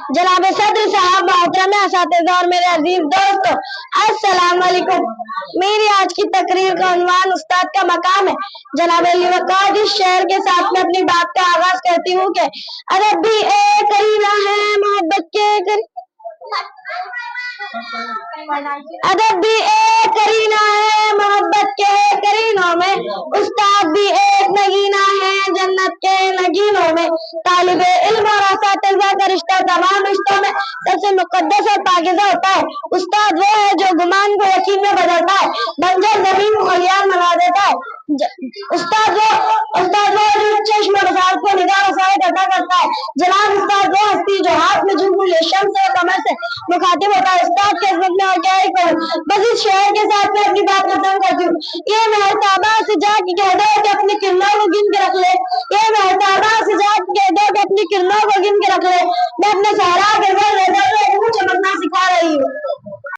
जनाब सदर साहब, मोहतरम असातिज़ा और मेरे अजीज दोस्तों, अस्सलाम वालेकुम। मेरी आज की तकरीर का उन्वान उस्ताद का मकाम है। जनाब वक़ार इस शेर के साथ में अपनी बात का आगाज करती हूँ कि अदब भी एक करीना है मोहब्बत के अदब भी एक करीना है मोहब्बत के करीनों में, उस्ताद भी एक नगीना है जन्नत के नगीनों में। तालिबे इल्म और असातिज़ा का रिश्ता तमाम रिश्तों में सबसे मुक़द्दस और पाकीज़ा होता है। उस्ताद वो है जो गुमान को यकीन में बदलता है, बंजर जमीन को खलियान बना देता है। उस्ताद वो जो चश्म बसार को निगाह रसायत अता करता है। जनाब उस्ताद वो हस्ती जो हाथ में झुमके लिए शम्स और कमर से मुखातिब होता है। उस्ताद के खिदमत में और क्या ही कहूं, बस इस शेर के साथ में अपनी बात खत्म करती हूँ। ये महताबा से जाके कह दो कि अपनी किरणों को गिन के रख ले, ये महताबा से जाके कह दो कि अपनी किरणों को गिन के रख ले। मैं अपने सहरा के घर चमकना सिखा रही हूँ।